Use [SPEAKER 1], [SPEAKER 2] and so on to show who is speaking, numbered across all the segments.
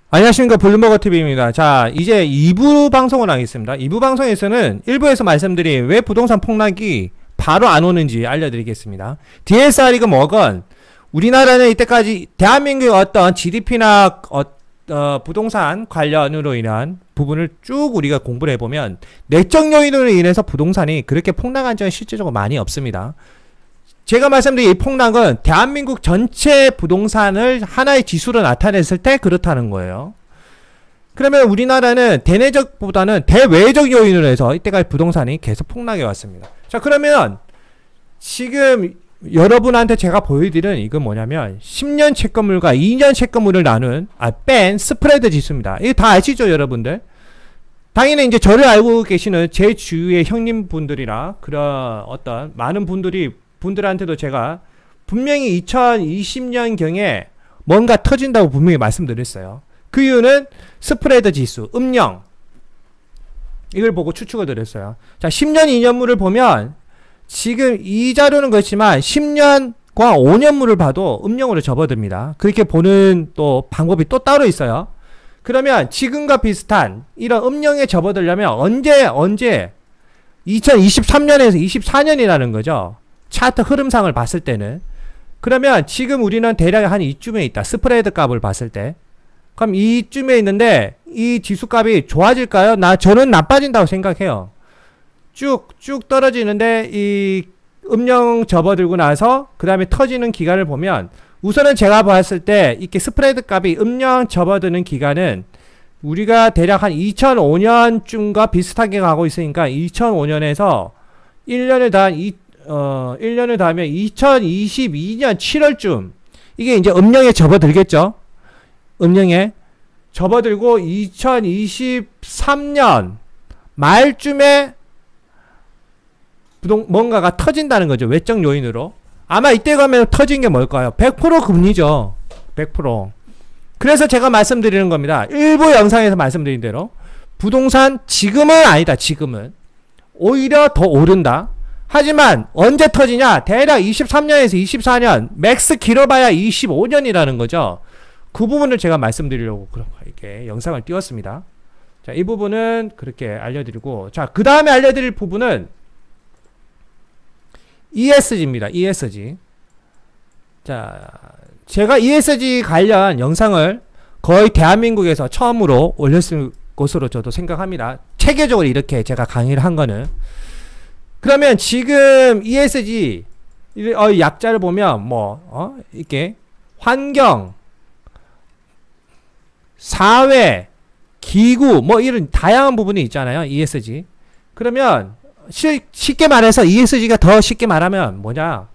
[SPEAKER 1] 안녕하십니까, 블룸버그TV입니다. 자, 이제 2부 방송을 하겠습니다. 2부 방송에서는 1부에서 말씀드린 왜 부동산 폭락이 바로 안 오는지 알려드리겠습니다. DSR이건 뭐건 우리나라는 이때까지 대한민국의 어떤 GDP나 부동산 관련으로 인한 부분을 쭉 우리가 공부를 해보면 내적 요인으로 인해서 부동산이 그렇게 폭락한 적은 실제적으로 많이 없습니다. 제가 말씀드린 이 폭락은 대한민국 전체 부동산을 하나의 지수로 나타냈을 때 그렇다는 거예요. 그러면 우리나라는 대내적보다는 대외적 요인으로 해서 이때까지 부동산이 계속 폭락해 왔습니다. 자, 그러면 지금 여러분한테 제가 보여드리는 이건 뭐냐면 10년 채권물과 2년 채권물을 뺀 스프레드 지수입니다. 이거 다 아시죠, 여러분들? 당연히 이제 저를 알고 계시는 제 주위의 형님분들이나 그런 어떤 많은 분들한테도 제가 분명히 2020년경에 뭔가 터진다고 분명히 말씀드렸어요. 그 이유는 스프레드 지수, 음영, 이걸 보고 추측을 드렸어요. 자, 10년, 2년물을 보면 지금 이 자료는 그렇지만 10년과 5년물을 봐도 음영으로 접어듭니다. 그렇게 보는 또 방법이 또 따로 있어요. 그러면 지금과 비슷한 이런 음영에 접어들려면 언제 2023년에서 24년이라는 거죠. 차트 흐름상을 봤을 때는. 그러면 지금 우리는 대략 한 이쯤에 있다. 스프레드 값을 봤을 때. 그럼 이쯤에 있는데 이 지수 값이 좋아질까요? 저는 나빠진다고 생각해요. 쭉 떨어지는데 이 음영 접어들고 나서 그 다음에 터지는 기간을 보면 우선은 제가 봤을 때 이렇게 스프레드 값이 음영 접어드는 기간은 우리가 대략 한 2005년쯤과 비슷하게 가고 있으니까 2005년에서 1년을 더하면 2022년 7월쯤 이게 이제 음영에 접어들겠죠. 음영에 접어들고 2023년 말쯤에 뭔가가 터진다는 거죠. 외적 요인으로. 아마 이때 가면 터진 게 뭘까요? 100% 금리죠. 100%. 그래서 제가 말씀드리는 겁니다. 일부 영상에서 말씀드린 대로 부동산 지금은 아니다. 지금은 오히려 더 오른다. 하지만 언제 터지냐? 대략 23년에서 24년, 맥스 길어봐야 25년이라는 거죠. 그 부분을 제가 말씀드리려고 이렇게 영상을 띄웠습니다. 자, 이 부분은 그렇게 알려드리고, 자, 그 다음에 알려드릴 부분은 ESG입니다. ESG. 자, 제가 ESG 관련 영상을 거의 대한민국에서 처음으로 올렸을 것으로 저도 생각합니다. 체계적으로 이렇게 제가 강의를 한 거는. 그러면 지금 ESG 약자를 보면 이렇게 환경, 사회, 기구 이런 다양한 부분이 있잖아요. ESG. 그러면 쉽게 말해서 ESG가 더 쉽게 말하면 뭐냐?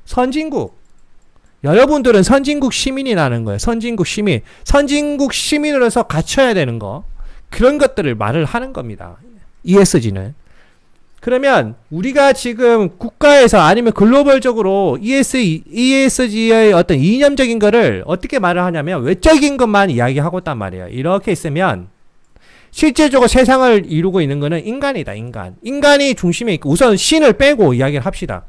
[SPEAKER 1] 선진국. 여러분들은 선진국 시민이라는 거예요. 선진국 시민. 선진국 시민으로서 갖춰야 되는 거. 그런 것들을 말을 하는 겁니다. ESG는. 그러면 우리가 지금 국가에서 아니면 글로벌적으로 ESG의 어떤 이념적인 거를 어떻게 말을 하냐면 외적인 것만 이야기하고 있단 말이에요. 이렇게 있으면 실제적으로 세상을 이루고 있는 거는 인간이다. 인간이 중심에 있고, 우선 신을 빼고 이야기를 합시다.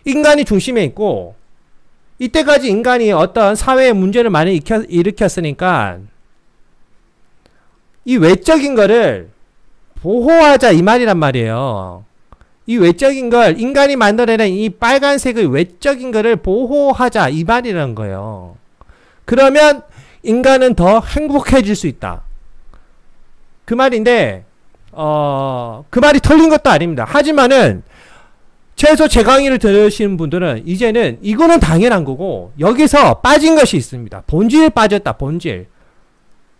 [SPEAKER 1] 인간이 중심에 있고, 이때까지 인간이 어떤 사회의 문제를 많이 일으켰으니까 이 외적인 거를 보호하자 이 말이란 말이에요. 이 외적인 걸, 인간이 만들어낸 이 빨간색의 외적인 거를 보호하자 이 말이라는 거예요. 그러면 인간은 더 행복해질 수 있다. 그 말인데 그 말이 틀린 것도 아닙니다. 하지만은 최소 제 강의를 들으시는 분들은 이제는 이거는 당연한 거고 여기서 빠진 것이 있습니다. 본질에 빠졌다. 본질.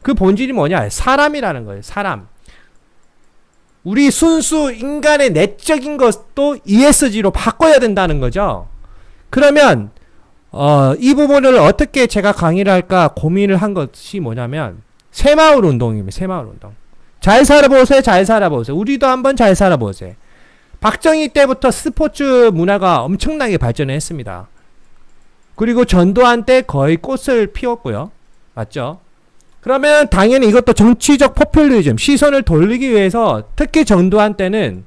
[SPEAKER 1] 그 본질이 뭐냐? 사람이라는 거예요. 사람. 우리 순수 인간의 내적인 것도 ESG로 바꿔야 된다는 거죠. 그러면 이 부분을 어떻게 제가 강의를 할까 고민을 한 것이 뭐냐면 새마을 운동입니다. 새마을 운동. 잘 살아보세요. 잘 살아보세요. 우리도 한번 잘 살아보세요. 박정희 때부터 스포츠 문화가 엄청나게 발전했습니다. 그리고 전두환 때 거의 꽃을 피웠고요. 맞죠? 그러면 당연히 이것도 정치적 포퓰리즘, 시선을 돌리기 위해서 특히 전두환 때는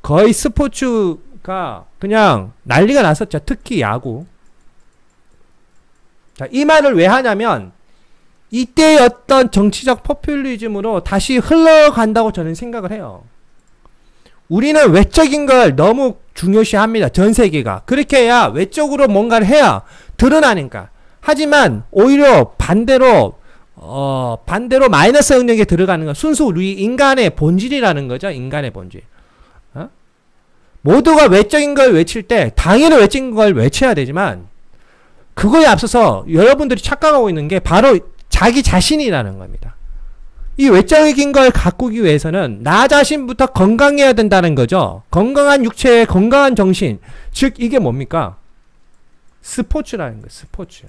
[SPEAKER 1] 거의 스포츠가 그냥 난리가 났었죠. 특히 야구. 자, 이 말을 왜 하냐면 이때의 어떤 정치적 포퓰리즘으로 다시 흘러간다고 저는 생각을 해요. 우리는 외적인 걸 너무 중요시합니다. 전 세계가. 그렇게 해야 외적으로 뭔가를 해야 드러나니까. 하지만 오히려 반대로 마이너스 영역에 들어가는 건 순수 우리 인간의 본질이라는 거죠. 인간의 본질. 모두가 외적인 걸 외칠 때 당연히 외적인 걸 외쳐야 되지만 그거에 앞서서 여러분들이 착각하고 있는 게 바로 자기 자신이라는 겁니다. 이 외적인 걸 가꾸기 위해서는 나 자신부터 건강해야 된다는 거죠. 건강한 육체, 건강한 정신. 즉 이게 뭡니까? 스포츠라는 거예요. 스포츠.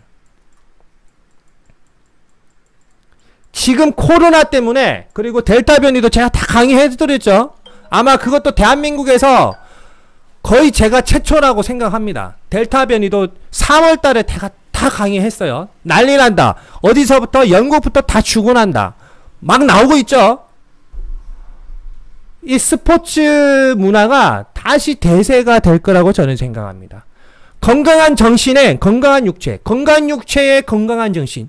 [SPEAKER 1] 지금 코로나 때문에 그리고 델타 변이도 제가 다 강의해드렸죠. 아마 그것도 대한민국에서 거의 제가 최초라고 생각합니다. 델타 변이도 3월 달에 다 강의했어요. 난리 난다. 어디서부터 영국부터 다 죽어난다. 막 나오고 있죠. 이 스포츠 문화가 다시 대세가 될 거라고 저는 생각합니다. 건강한 정신에 건강한 육체, 건강한 육체에 건강한 정신.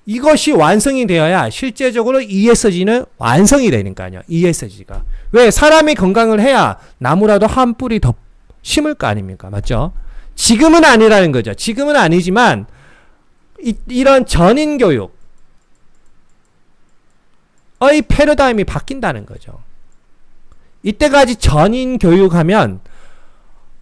[SPEAKER 1] 이것이 완성이 되어야 실제적으로 ESG는 완성이 되니까요. ESG가. 왜? 사람이 건강을 해야 나무라도 한 뿌리 더 심을 거 아닙니까? 맞죠? 지금은 아니라는 거죠. 지금은 아니지만 이런 전인교육의 패러다임이 바뀐다는 거죠. 이때까지 전인교육하면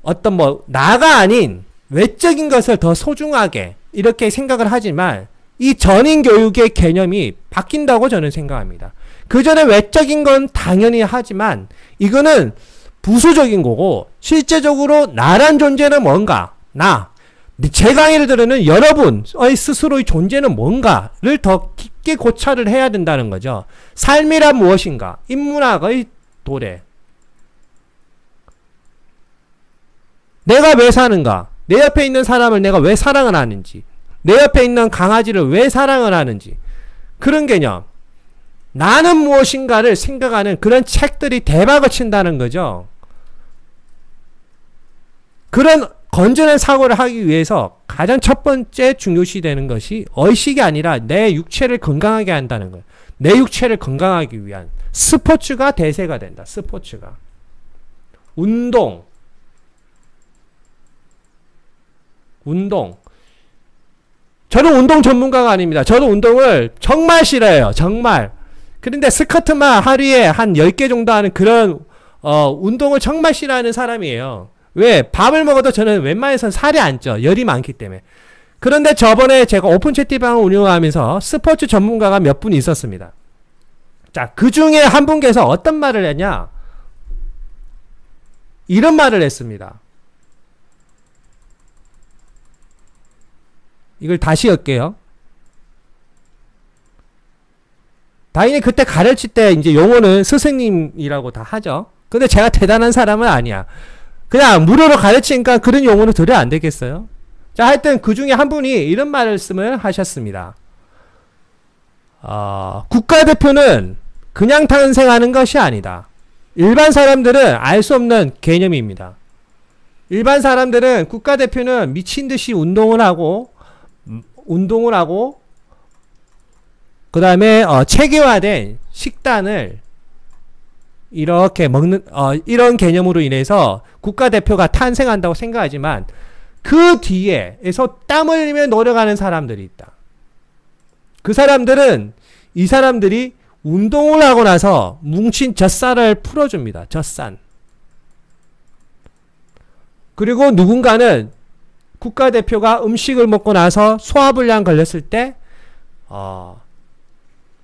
[SPEAKER 1] 어떤 나가 아닌 외적인 것을 더 소중하게 이렇게 생각을 하지만 이 전인교육의 개념이 바뀐다고 저는 생각합니다. 그 전에 외적인 건 당연히 하지만 이거는 부수적인 거고 실제적으로 나란 존재는 뭔가 제 강의를 들으는 여러분의 스스로의 존재는 뭔가를 더 깊게 고찰을 해야 된다는 거죠. 삶이란 무엇인가? 인문학의 도래. 내가 왜 사는가? 내 옆에 있는 사람을 내가 왜 사랑을 하는지, 내 옆에 있는 강아지를 왜 사랑을 하는지, 그런 개념. 나는 무엇인가를 생각하는 그런 책들이 대박을 친다는 거죠. 그런 건전한 사고를 하기 위해서 가장 첫 번째 중요시 되는 것이 의식이 아니라 내 육체를 건강하게 한다는 거예요. 내 육체를 건강하기 위한 스포츠가 대세가 된다. 스포츠가. 운동. 저는 운동 전문가가 아닙니다. 저는 운동을 정말 싫어해요. 정말. 그런데 스쿼트만 하루에 한 10개 정도 하는 그런 운동을 정말 싫어하는 사람이에요. 왜? 밥을 먹어도 저는 웬만해선 살이 안 쪄. 열이 많기 때문에. 그런데 저번에 제가 오픈 채팅방을 운영하면서 스포츠 전문가가 몇 분 있었습니다. 자, 그 중에 한 분께서 어떤 말을 했냐? 이런 말을 했습니다. 이걸 다시 할게요. 당연히 그때 가르칠 때 이제 용어는 스승님이라고 다 하죠. 근데 제가 대단한 사람은 아니야. 그냥 무료로 가르치니까 그런 용어는 들어야 안 되겠어요? 자, 하여튼 그 중에 한 분이 이런 말씀을 하셨습니다. 국가대표는 그냥 탄생하는 것이 아니다. 일반 사람들은 알 수 없는 개념입니다. 일반 사람들은 국가대표는 미친 듯이 운동을 하고 그 다음에 체계화된 식단을 이렇게 먹는 이런 개념으로 인해서 국가대표가 탄생한다고 생각하지만 그 뒤에서 땀 흘리며 노력하는 사람들이 있다. 그 사람들은 이 사람들이 운동을 하고 나서 뭉친 젖살을 풀어줍니다. 젖산. 그리고 누군가는 국가대표가 음식을 먹고 나서 소화불량 걸렸을 때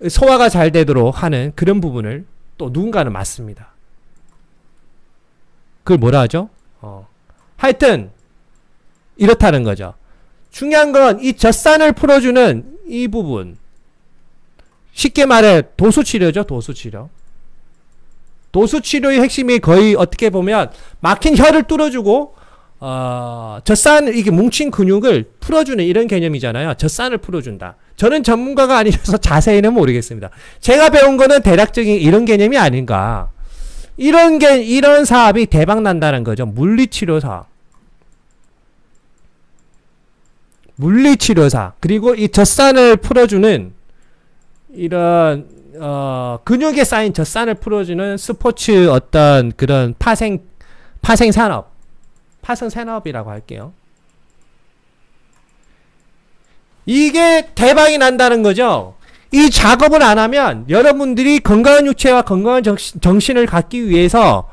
[SPEAKER 1] 소화가 잘 되도록 하는 그런 부분을 또 누군가는 맞습니다. 그걸 뭐라 하죠? 하여튼 이렇다는 거죠. 중요한 건 이 젖산을 풀어주는 이 부분. 쉽게 말해 도수치료죠. 도수치료. 도수치료의 핵심이 거의 어떻게 보면 막힌 혀를 뚫어주고 젖산, 이게 뭉친 근육을 풀어주는 이런 개념이잖아요. 젖산을 풀어준다. 저는 전문가가 아니라서 자세히는 모르겠습니다. 제가 배운 거는 대략적인 이런 개념이 아닌가. 이런 사업이 대박 난다는 거죠. 물리치료사. 물리치료사. 그리고 이 젖산을 풀어주는 이런 근육에 쌓인 젖산을 풀어주는 스포츠 어떤 그런 파생 산업, 파생 산업이라고 할게요. 이게 대박이 난다는 거죠. 이 작업을 안 하면 여러분들이 건강한 육체와 건강한 정신을 갖기 위해서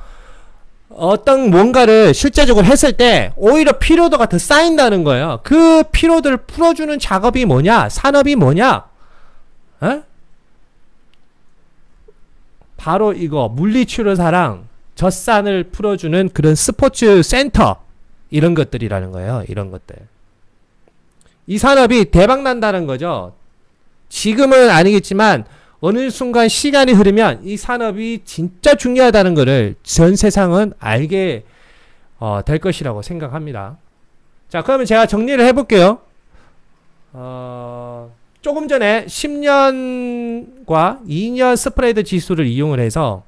[SPEAKER 1] 어떤 뭔가를 실제적으로 했을 때 오히려 피로도가 더 쌓인다는 거예요. 그 피로도를 풀어주는 작업이 뭐냐? 산업이 뭐냐? 에? 바로 이거 물리치료사랑 젖산을 풀어주는 그런 스포츠 센터, 이런 것들이라는 거예요. 이런 것들. 이 산업이 대박 난다는 거죠. 지금은 아니겠지만 어느 순간 시간이 흐르면 이 산업이 진짜 중요하다는 것을 전 세상은 알게 될 것이라고 생각합니다. 자, 그러면 제가 정리를 해볼게요. 조금 전에 10년과 2년 스프레드 지수를 이용을 해서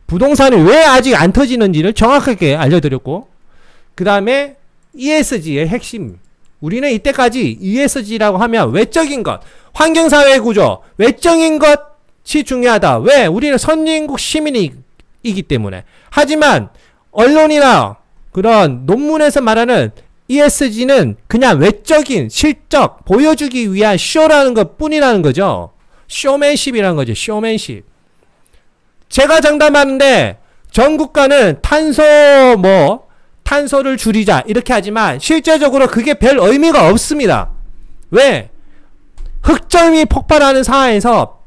[SPEAKER 1] 부동산이 왜 아직 안 터지는지를 정확하게 알려드렸고, 그 다음에 ESG의 핵심, 우리는 이때까지 ESG라고 하면 외적인 것, 환경사회 구조, 외적인 것이 중요하다. 왜? 우리는 선진국 시민이기 때문에. 하지만 언론이나 그런 논문에서 말하는 ESG는 그냥 외적인 실적 보여주기 위한 쇼라는 것 뿐이라는 거죠. 쇼맨십이라는 거죠. 쇼맨십. 제가 장담하는데 전 국가는 탄소를 줄이자 이렇게 하지만 실제적으로 그게 별 의미가 없습니다. 왜? 흑점이 폭발하는 상황에서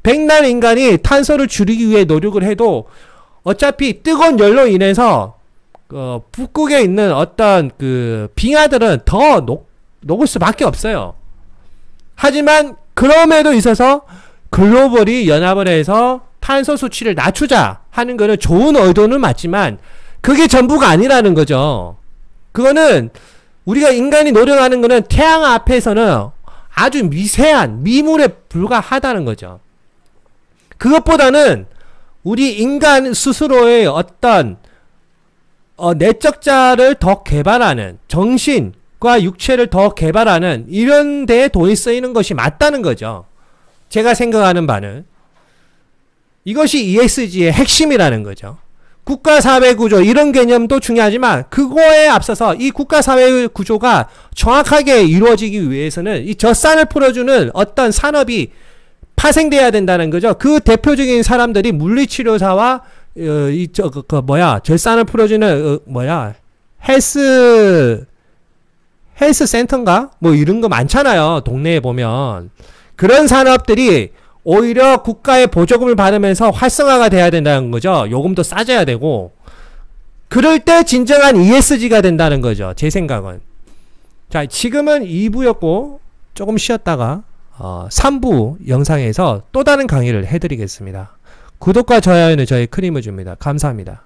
[SPEAKER 1] 백날 인간이 탄소를 줄이기 위해 노력을 해도 어차피 뜨거운 열로 인해서 북극에 있는 어떤 그 빙하들은 더 녹을 수밖에 없어요. 하지만 그럼에도 있어서 글로벌이 연합을 해서 탄소 수치를 낮추자 하는 거는 좋은 의도는 맞지만 그게 전부가 아니라는 거죠. 그거는 우리가 인간이 노력하는 거는 태양 앞에서는 아주 미세한 미물에 불과하다는 거죠. 그것보다는 우리 인간 스스로의 어떤 내적자를 더 개발하는, 정신과 육체를 더 개발하는 이런 데에 돈이 쓰이는 것이 맞다는 거죠. 제가 생각하는 바는 이것이 ESG의 핵심이라는 거죠. 국가사회구조 이런 개념도 중요하지만 그거에 앞서서 이 국가사회구조가 정확하게 이루어지기 위해서는 이 젖산을 풀어주는 어떤 산업이 파생돼야 된다는 거죠. 그 대표적인 사람들이 물리치료사와 젖산을 풀어주는 헬스 센터인가? 뭐 이런 거 많잖아요. 동네에 보면. 그런 산업들이 오히려 국가의 보조금을 받으면서 활성화가 돼야 된다는 거죠. 요금도 싸져야 되고. 그럴 때 진정한 ESG가 된다는 거죠. 제 생각은. 자, 지금은 2부였고 조금 쉬었다가 3부 영상에서 또 다른 강의를 해드리겠습니다. 구독과 좋아요는 저의 큰 힘을 줍니다. 감사합니다.